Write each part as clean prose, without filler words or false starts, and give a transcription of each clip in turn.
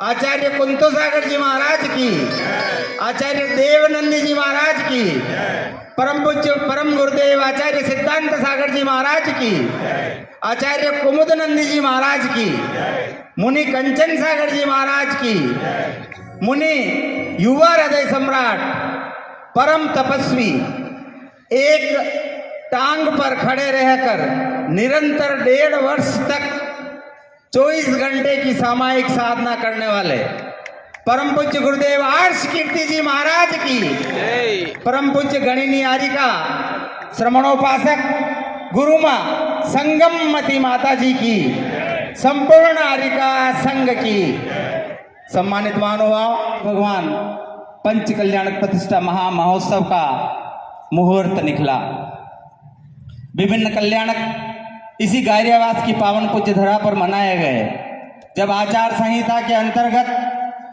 आचार्य कुंतो सागर जी महाराज की, आचार्य देवनंदी जी महाराज की, परम पूज्य परम गुरुदेव आचार्य सिद्धांत सागर जी महाराज की, आचार्य कुमुदनंदी जी महाराज की, मुनि कंचन सागर जी महाराज की, मुनि युवा हृदय सम्राट परम तपस्वी एक टांग पर खड़े रहकर निरंतर 1.5 वर्ष तक 24 घंटे की सामायिक साधना करने वाले परम पूज्य गुरुदेव आर्ष कीर्ति जी महाराज की, परम पूज्य गणिनी आरिका श्रमणोपासक गुरुमा संगममती माता जी की, संपूर्ण आरिका संघ की, सम्मानित महानुभाव, भगवान पंच कल्याणक प्रतिष्ठा महामहोत्सव का मुहूर्त निकला। विभिन्न कल्याणक इसी गायरियावास की पावन पूज्य धरा पर मनाए गए, जब आचार संहिता के अंतर्गत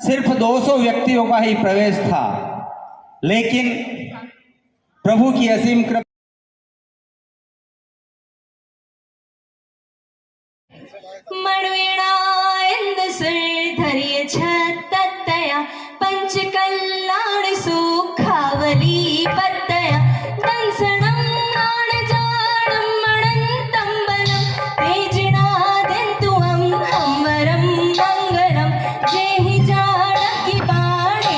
सिर्फ 200 व्यक्तियों का ही प्रवेश था, लेकिन प्रभु की असीम कृपा पंच कल्याण सुखावली पत्तया दंसणं नाण जाणं मणन्तं बलं तेजिनादिन्तुहं अमरं मङ्गलं जेहि जानकी पाणि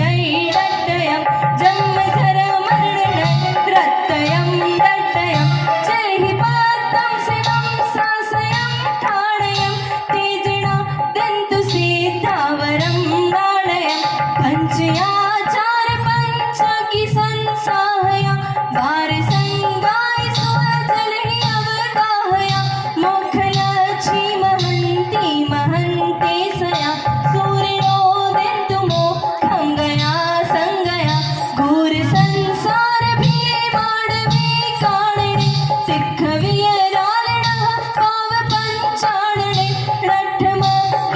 ऐडट्टयं जन्मधर मरणं रत्तयं दट्टयं जेहि पात्रं शिवं सासयं ठाणयं तेजिनादिन्तु सीतावरं पंचयाचार पंच की संसाहया वार संगाय सुअजल ही अवगाहया मुख लक्ष्मी महंती महंते सया सूर्यो दिन तुमो खंगया संगया घोर संसार भी माडवी काणणे सिख वियरालण पाव पंचाणणे रठम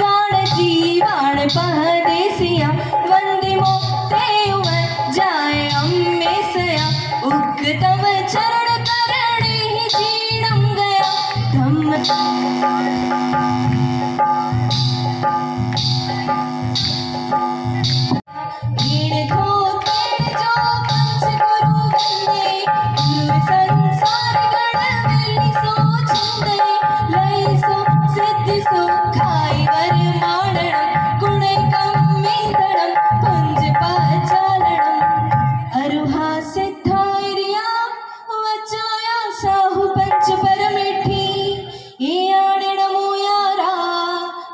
गाण जीवाण पहदेसिया वंदिमो तेव जाय अम्मे सया उक्तम चरण करणे ही जीणं गया धम्म भीड़ धोते जो पंच गुरु वंदे गुरु संसार गण मिलि सो चिंदे लय सो सिद्धि सो खाई वर माणणं गुण कम्मिंदणं पुंज पाचालणं अरुहा सिद्धायरिया वचाया साहु पंच परमेठी ये आणण मोयारा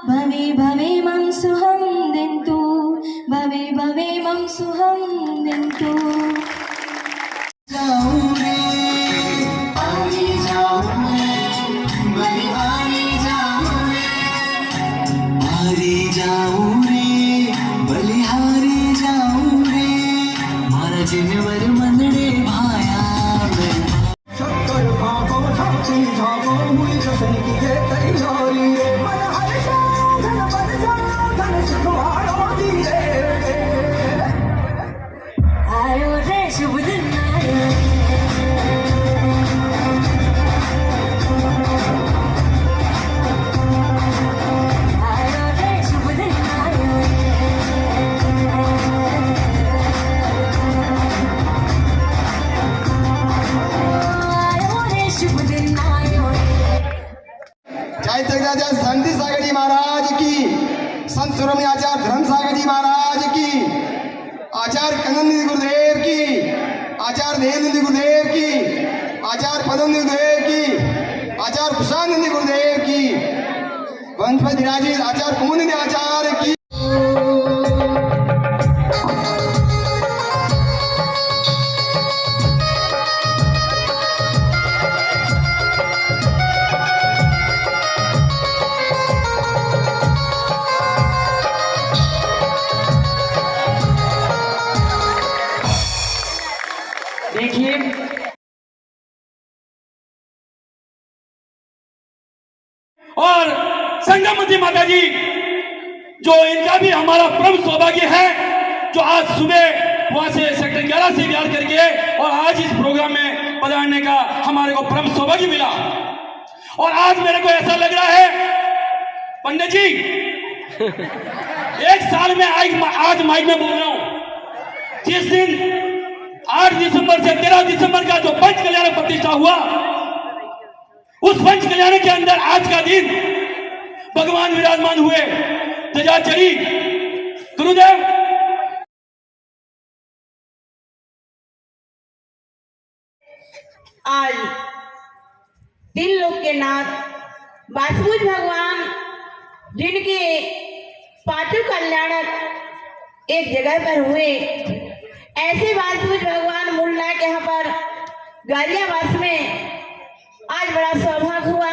भवे भवे मम सुहं दिन्तु भवे भवे मम सुहं दिन्तु जाऊं रे पानी जाऊं रे बलिहारी जाऊं रे हारी जाऊं रे बलिहारी जाऊं रे मारा जिनवर मनडे भाया शक्कर भागो छाती झागो मुई जसन की जे तैयारी रे मन हर्षा धन बरसा धन सुखवारो दी रे आयो रे शुभ दिन आयो आयो रे शुभ दिन आयो आयो रे शुभ दिन आयो जय जगदाचार्य संत सागर जी महाराज की, संत सुरमणि आचार्य धर्म सागर जी महाराज की, आचार्य कनंदी गुरुदेव की, आचार्य देवनंदी गुरुदेव की, आचार्य पदमनंदी गुरुदेव की, आचार्य कुशानंदी गुरुदेव की, वंशपति विराजित आचार्य कुमुदनंदी आचार्य की। देखिए और संगमती माता जी, जो इनका भी हमारा परम सौभाग्य है, जो आज सुबह वहां से सेक्टर 11 से बिहार करके और आज इस प्रोग्राम में पधारने का हमारे को परम सौभाग्य मिला। और आज मेरे को ऐसा लग रहा है पंडित जी एक साल में आज माइक में बोल रहा हूं, जिस दिन 8 दिसंबर से 13 दिसंबर का जो पंच कल्याण प्रतिष्ठा हुआ, उस पंच कल्याण के अंदर आज का दिन भगवान विराजमान हुए। ध्वजा चढ़ी। गुरुदेव आज 3 लोक के नाथ वासुदेव भगवान, जिनके 5 कल्याणक एक जगह पर हुए, ऐसे वासुदेव भगवान मूलनायक यहाँ पर गाजियाबाद में आज बड़ा सौभाग्य हुआ।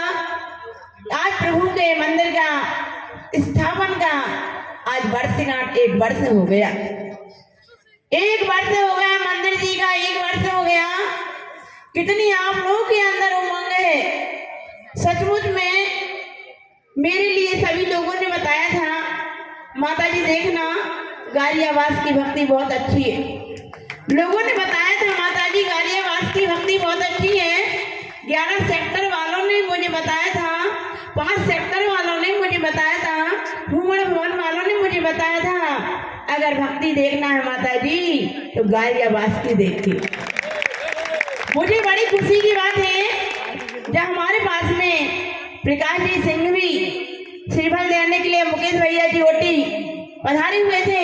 आज प्रभु के मंदिर का स्थापन का आज वर्षगांठ 1 वर्ष हो गया। 1 वर्ष हो गया मंदिर जी का, 1 वर्ष हो गया। कितनी आप लोगों के अंदर उमंग है। सचमुच में मेरे लिए सभी लोगों ने बताया था, माता जी देखना गाजियाबाद की भक्ति बहुत अच्छी है। लोगों ने बताया था माता जी गाजियाबाद की भक्ति बहुत अच्छी है। 11 सेक्टर वालों ने मुझे बताया था, 5 सेक्टर वालों ने मुझे बताया था, घूमड़ भवन वालों ने मुझे बताया था, अगर भक्ति देखना है माता जी तो गाजियाबाद की देखिए। मुझे बड़ी खुशी की बात है जब हमारे पास में प्रकाश जी सिंह भी श्रीफल देने के लिए मुकेश भैया जी ओटी पधारे हुए थे।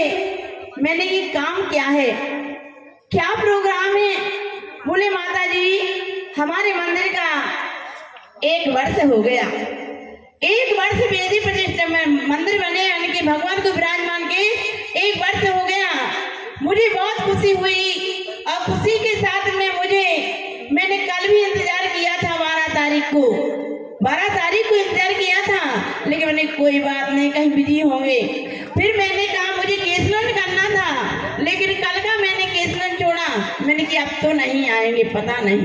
मैंने ये काम क्या है, क्या प्रोग्राम है? बोले माता जी हमारे मंदिर का 1 वर्ष हो गया। 1 वर्ष वेदी प्रतिष्ठा में मंदिर बने, यानी कि भगवान को विराजमान के 1 वर्ष हो गया। मुझे बहुत खुशी हुई और खुशी के साथ में मैंने कल भी इंतजार किया था 12 तारीख को। 12 तारीख को इंतजार किया था, लेकिन मैंने कोई बात नहीं, कहीं बिजी होंगे। फिर मैंने कहा मुझे केसलन करना था, लेकिन कल का मैंने केसलन छोड़ा। मैंने कि अब तो नहीं आएंगे, पता नहीं,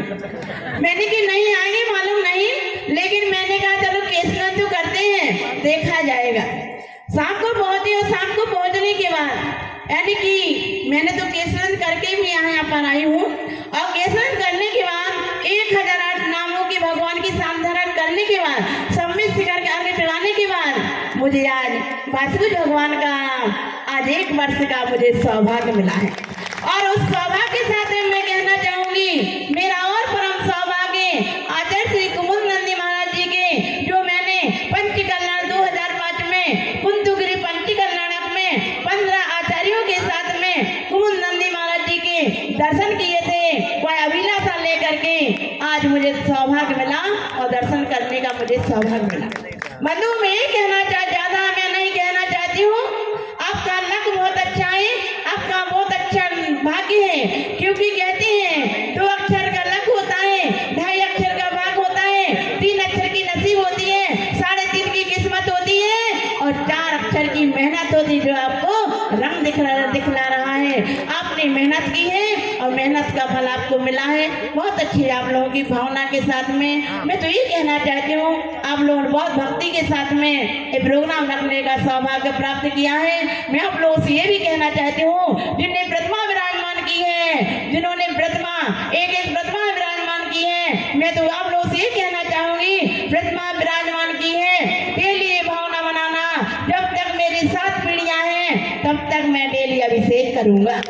मैंने कि नहीं आएंगे मालूम नहीं, लेकिन मैंने कहा चलो केसलन तो करते हैं, देखा जाएगा। शाम को पहुंचे और शाम को पहुंचने के बाद यानी कि मैंने तो केसलन करके भी यहाँ पर आई हूँ, और केसलन करने के बाद 1008 नामों के भगवान की शाम धारण करने के बाद सम्मित शिखर के आगे चढ़ाने के बाद मुझे आज वासुदेव भगवान का आज 1 वर्ष का मुझे सौभाग्य मिला है। और उस सौभाग्य के साथ मैं कहना चाहूंगी, मेरा और परम सौभाग्य आचार्य श्री कुमुद नंदी महाराज जी के, जो मैंने पंच कल्याण 2005 में कुंदुगिरी पंच कल्याणक में 15 आचार्यों के साथ में कुमुद नंदी महाराज जी के दर्शन किए थे। वह अभिलाषा लेकर के आज मुझे सौभाग्य मिला और दर्शन करने का मुझे सौभाग्य मिला। बंधु मैं ये कहना ज्यादा मैं नहीं कहना चाहती हूँ। आपका लक बहुत अच्छा है, आपका बहुत अच्छा भाग्य है, क्योंकि कहते हैं 2 अक्षर का लक होता है, 2.5 अक्षर का भाग होता है, 3 अक्षर की नसीब होती है, 3.5 की किस्मत होती है, और 4 अक्षर की मेहनत होती है, जो आपको रंग दिखला रहा है। आपने मेहनत की है और मेहनत का फल आपको मिला है। बहुत अच्छी आप लोगों की भावना के साथ में मैं तो ये कहना चाहती हूँ, आप लोगों ने बहुत भक्ति के साथ में ये प्रोग्राम रखने का सौभाग्य प्राप्त किया है। मैं आप लोगों से ये भी कहना चाहती हूँ, जिनने प्रतिमा विराजमान की है, जिन्होंने प्रतिमा एक प्रतिमा विराजमान की है, मैं तो आप लोगों से ये कहना चाहूंगी, प्रतिमा विराजमान की है डेली ये भावना बनाना, जब तक मेरी 7 पीढ़ियां हैं तब तक मैं डेली अभिषेक करूंगा।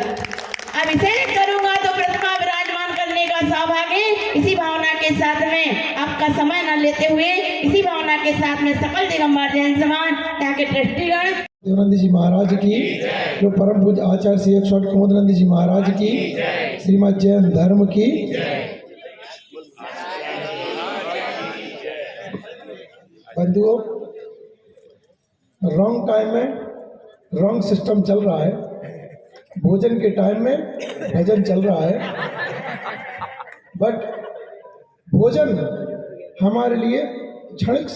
अभिषेक करूंगा तो प्रतिमा विराजमान करने का सौभाग्य इसी भावना के साथ में, आपका समय न लेते हुए इसी भावना के साथ में सकल दिगंबर जैन समाज यहाँ के ट्रस्टीगण देवानंद जी महाराज की, जो परम पूज्य आचार्य श्री 108 कुमुदानंद जी महाराज की, श्रीमद जैन धर्म की। बंधुओं, रॉन्ग टाइम में रॉन्ग सिस्टम चल रहा है, भोजन के टाइम में भजन चल रहा है, बट भोजन हमारे लिए क्षणिक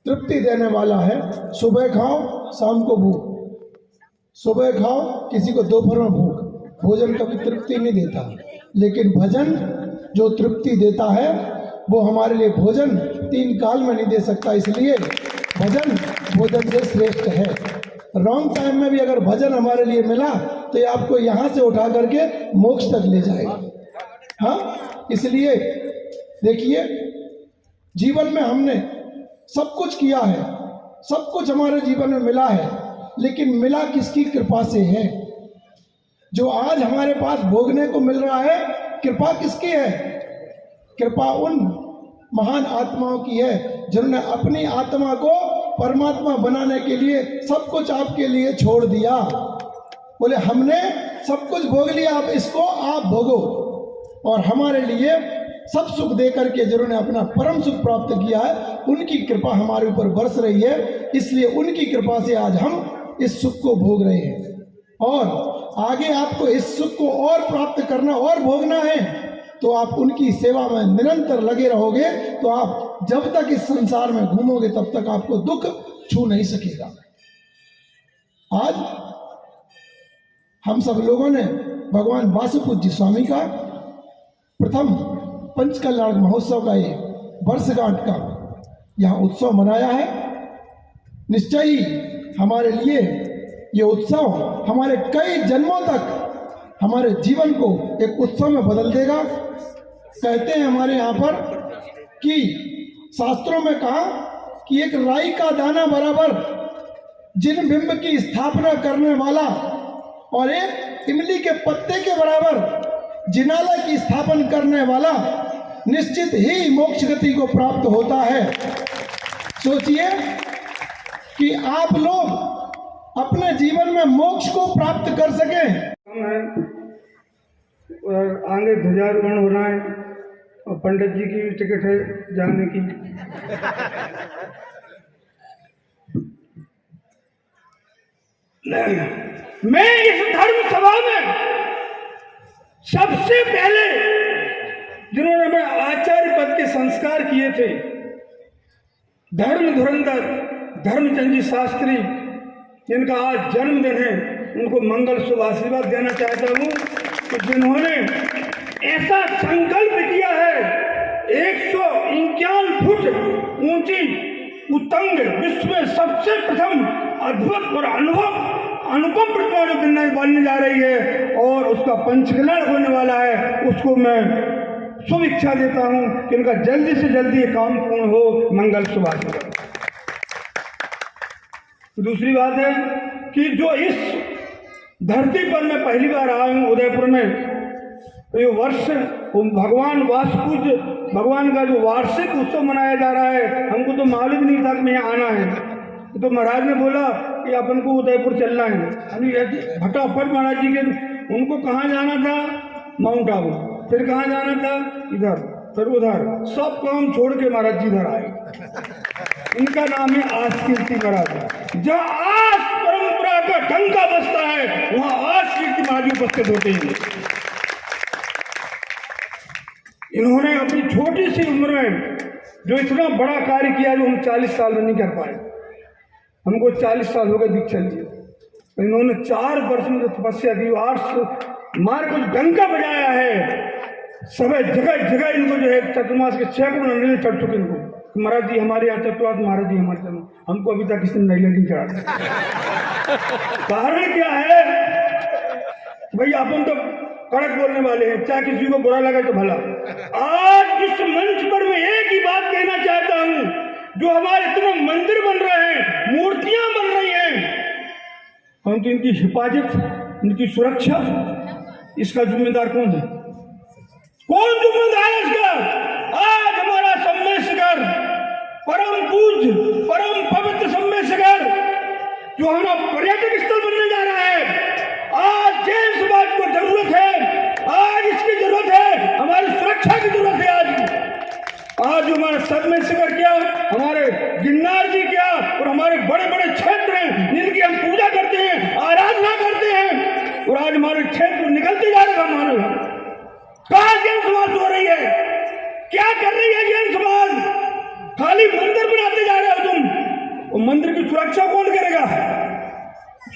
तृप्ति देने वाला है। सुबह खाओ शाम को भूख, सुबह खाओ किसी को दोपहर में भूख। भोजन कभी तृप्ति नहीं देता, लेकिन भजन जो तृप्ति देता है वो हमारे लिए भोजन 3 काल में नहीं दे सकता। इसलिए भजन भोजन से श्रेष्ठ है। रॉन्ग टाइम में भी अगर भजन हमारे लिए मिला तो ये आपको यहाँ से उठा करके मोक्ष तक ले जाएगा। हाँ, इसलिए देखिए, जीवन में हमने सब कुछ किया है, सब कुछ हमारे जीवन में मिला है, लेकिन मिला किसकी कृपा से है? जो आज हमारे पास भोगने को मिल रहा है, कृपा किसकी है? कृपा उन महान आत्माओं की है जिन्होंने अपनी आत्मा को परमात्मा बनाने के लिए सब कुछ आपके लिए छोड़ दिया। बोले हमने सब कुछ भोग लिया, अब इसको आप भोगो। और हमारे लिए सब सुख दे करके जिन्होंने अपना परम सुख प्राप्त किया है, उनकी कृपा हमारे ऊपर बरस रही है। इसलिए उनकी कृपा से आज हम इस सुख को भोग रहे हैं। और आगे आपको इस सुख को और प्राप्त करना और भोगना है, तो आप उनकी सेवा में निरंतर लगे रहोगे, तो आप जब तक इस संसार में घूमोगे तब तक आपको दुख छू नहीं सकेगा। आज हम सब लोगों ने भगवान वासुपूज्य स्वामी का प्रथम पंचकल्याण महोत्सव का ये वर्षगांठ का यहाँ उत्सव मनाया है। निश्चय ही हमारे लिए ये उत्सव हमारे कई जन्मों तक हमारे जीवन को एक उत्सव में बदल देगा। कहते हैं हमारे यहाँ पर कि शास्त्रों में कहा कि एक राई का दाना बराबर जिन बिंब की स्थापना करने वाला और एक इमली के पत्ते के बराबर जिनालय की स्थापना करने वाला निश्चित ही मोक्ष गति को प्राप्त होता है। सोचिए कि आप लोग अपने जीवन में मोक्ष को प्राप्त कर सकें। और आगे ध्वजारोहण हो रहा है और पंडित जी की भी टिकट है जाने की। मैं इस धर्म सभा में सबसे पहले जिन्होंने हमें आचार्य पद के संस्कार किए थे, धर्म धुरंधर धर्मचंद जी शास्त्री, जिनका आज जन्मदिन है, उनको मंगल शुभ आशीर्वाद देना चाहता हूँ कि जिन्होंने ऐसा संकल्प किया है 151 फुट ऊंची उतंग विश्व में सबसे प्रथम अद्भुत और अनुपम प्रतिमा जो बनने जा रही है और उसका पंचकल्याण होने वाला है, उसको मैं शुभ इच्छा देता हूं कि उनका जल्दी से जल्दी ये काम पूर्ण हो। मंगल शुभ आशीर्वाद। दूसरी बात है कि जो इस धरती पर मैं पहली बार आया हूँ उदयपुर में, तो ये वर्ष भगवान वासुपूज्य भगवान का जो वार्षिक उत्सव मनाया जा रहा है, हमको तो मालूम नहीं था कि मैं यहाँ आना है। तो महाराज ने बोला कि अपन को उदयपुर चलना है। अभी फटाफट महाराज जी के उनको कहाँ जाना था, माउंट आबू, फिर कहाँ जाना था, इधर, फिर उधर, सब काम छोड़ के महाराज जी इधर आए। इनका नाम है आस कीर्ति महाराज। जहाँ आस परंपरा का डंका बजता है वहाँ आस कीर्ति महाराज उपस्थित होते हैं। इन्होंने अपनी छोटी सी उम्र में जो इतना बड़ा कार्य किया जो हम 40 साल में नहीं कर पाए। हमको 40 साल हो गए दीक्षा लिए, तो इन्होंने 4 वर्ष में जो तपस्या की, 8 मार को डंका बजाया है। सब जगह जगह इनको जो है चतुर्मास के 6 नंदे चढ़ चुके इनको। महाराज जी हमारे यहाँ चतुर्मास, महाराज जी हमारे चतुर्मास, हमको अभी तक किसी ने नहीं चढ़ा। कारण क्या है भाई, अपन तो कड़क बोलने वाले हैं, चाहे किसी को बुरा लगा तो भला। आज इस मंच पर मैं एक ही बात कहना चाहता हूँ, जो हमारे इतने मंदिर बन रहे हैं, मूर्तियां बन रही हैं, हम तो इनकी हिफाजत, इनकी सुरक्षा, इसका जिम्मेदार कौन है? कौन जिम्मेदार है इसका? आज हमारा सम्मेशगर, परम पूज्य परम पवित्र सम्मेशगर जो हमारा पर्यटक स्थल बनने जा रहा है, आज जैन समाज को जरूरत है, आज इसकी जरूरत है, हमारी सुरक्षा की जरूरत है। आज जो हमारा सम्मेशगर क्या, हमारे गिरनार जी क्या, और हमारे बड़े बड़े क्षेत्र हैं जिनकी हम पूजा करते हैं, आराधना करते हैं, और आज हमारे क्षेत्र निकलते जा रहे हमारे। कहाँ जैन समाज हो रही है? क्या कर रही है जैन समाज? खाली मंदिर बनाते जा रहे हो तुम, और मंदिर की सुरक्षा कौन करेगा?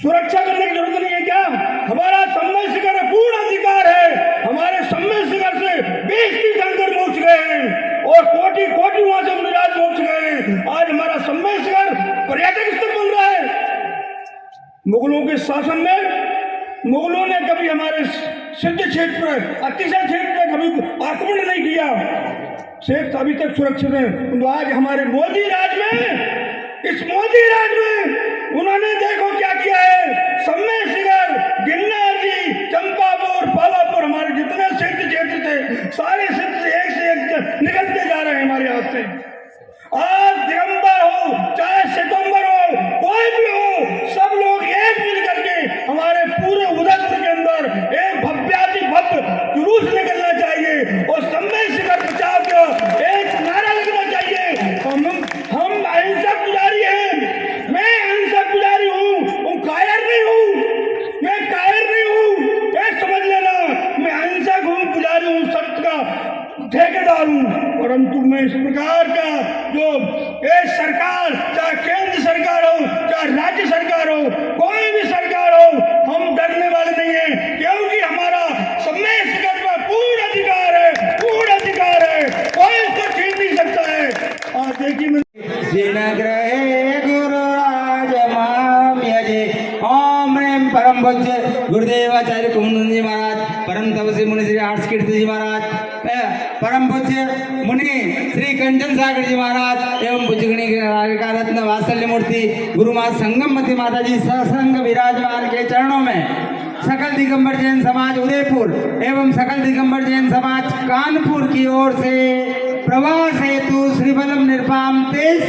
सुरक्षा करने की जरूरत नहीं है क्या? हमारा सम्मेशगर पूर्ण अधिकार है। हमारे सम्मेशगर से 20 तीर्थंकर मोक्ष गए हैं और कोटि कोटि वहां से मुनिराज मोक्ष गए हैं। आज हमारा सम्मेशगर पर्यटक स्थल बन रहा है। मुगलों के शासन में मुगलों ने कभी हमारे सिद्ध क्षेत्र पर, अतिशय क्षेत्र पर कभी आक्रमण नहीं किया, क्षेत्र अभी तक सुरक्षित है। तो आज हमारे मोदी राज में इस मोदी राज में उन्होंने देखो क्या किया है। समय शिखर, गिरनार जी, चंपापुर, बालापुर, हमारे जितने सिद्ध क्षेत्र थे सारे सिद्ध एक से एक निकलते जा रहे हैं हमारे हाथ से। आज दिगंबर हो चाहे सितंबर हो, कोई भी हो, सब लोग एक मिल करके हमारे पूरे उदयपुर के अंदर एक भव्याति भव्य जुलूस निकलना चाहिए और समय शिखर बचाव का एक नारा लगना चाहिए। हम अहिंसक पुजारी हैं, मैं अहिंसक पुजारी हूँ, कायर नहीं हूँ, मैं कायर नहीं हूँ, ये समझ लेना। मैं अहिंसक हूँ, पुजारी हूँ, सत्य का ठेकेदार हूँ। परंतु मैं इस प्रकार का जो ये सरकार, चाहे केंद्र सरकार हो चाहे राज्य सरकार हो, कोई भी सरकार हो, हम डरने वाले नहीं हैं, क्योंकि हमारा समय शिखर पर पूर्ण अधिकार है, पूर्ण अधिकार है, कोई इसको छीन नहीं सकता है। और देखिए दिनग्रहे गुरुराज माम यजे। ओम रेम परम पूज्य गुरुदेव आचार्य कुमुदन जी महाराज, परम तपस्वी मुनि श्री आर्ट्स कीर्ति जी महाराज, परम पूज्य मुनि श्री कंचन सागर जी महाराज एवं पूज्यगणी रत्न वात्सल्य मूर्ति गुरु माता संगमवती माता जी सत्संग विराजमान के चरणों में सकल दिगंबर जैन समाज उदयपुर एवं सकल दिगंबर जैन समाज कानपुर की ओर से प्रवास हेतु श्रीबलम निरपाम तेज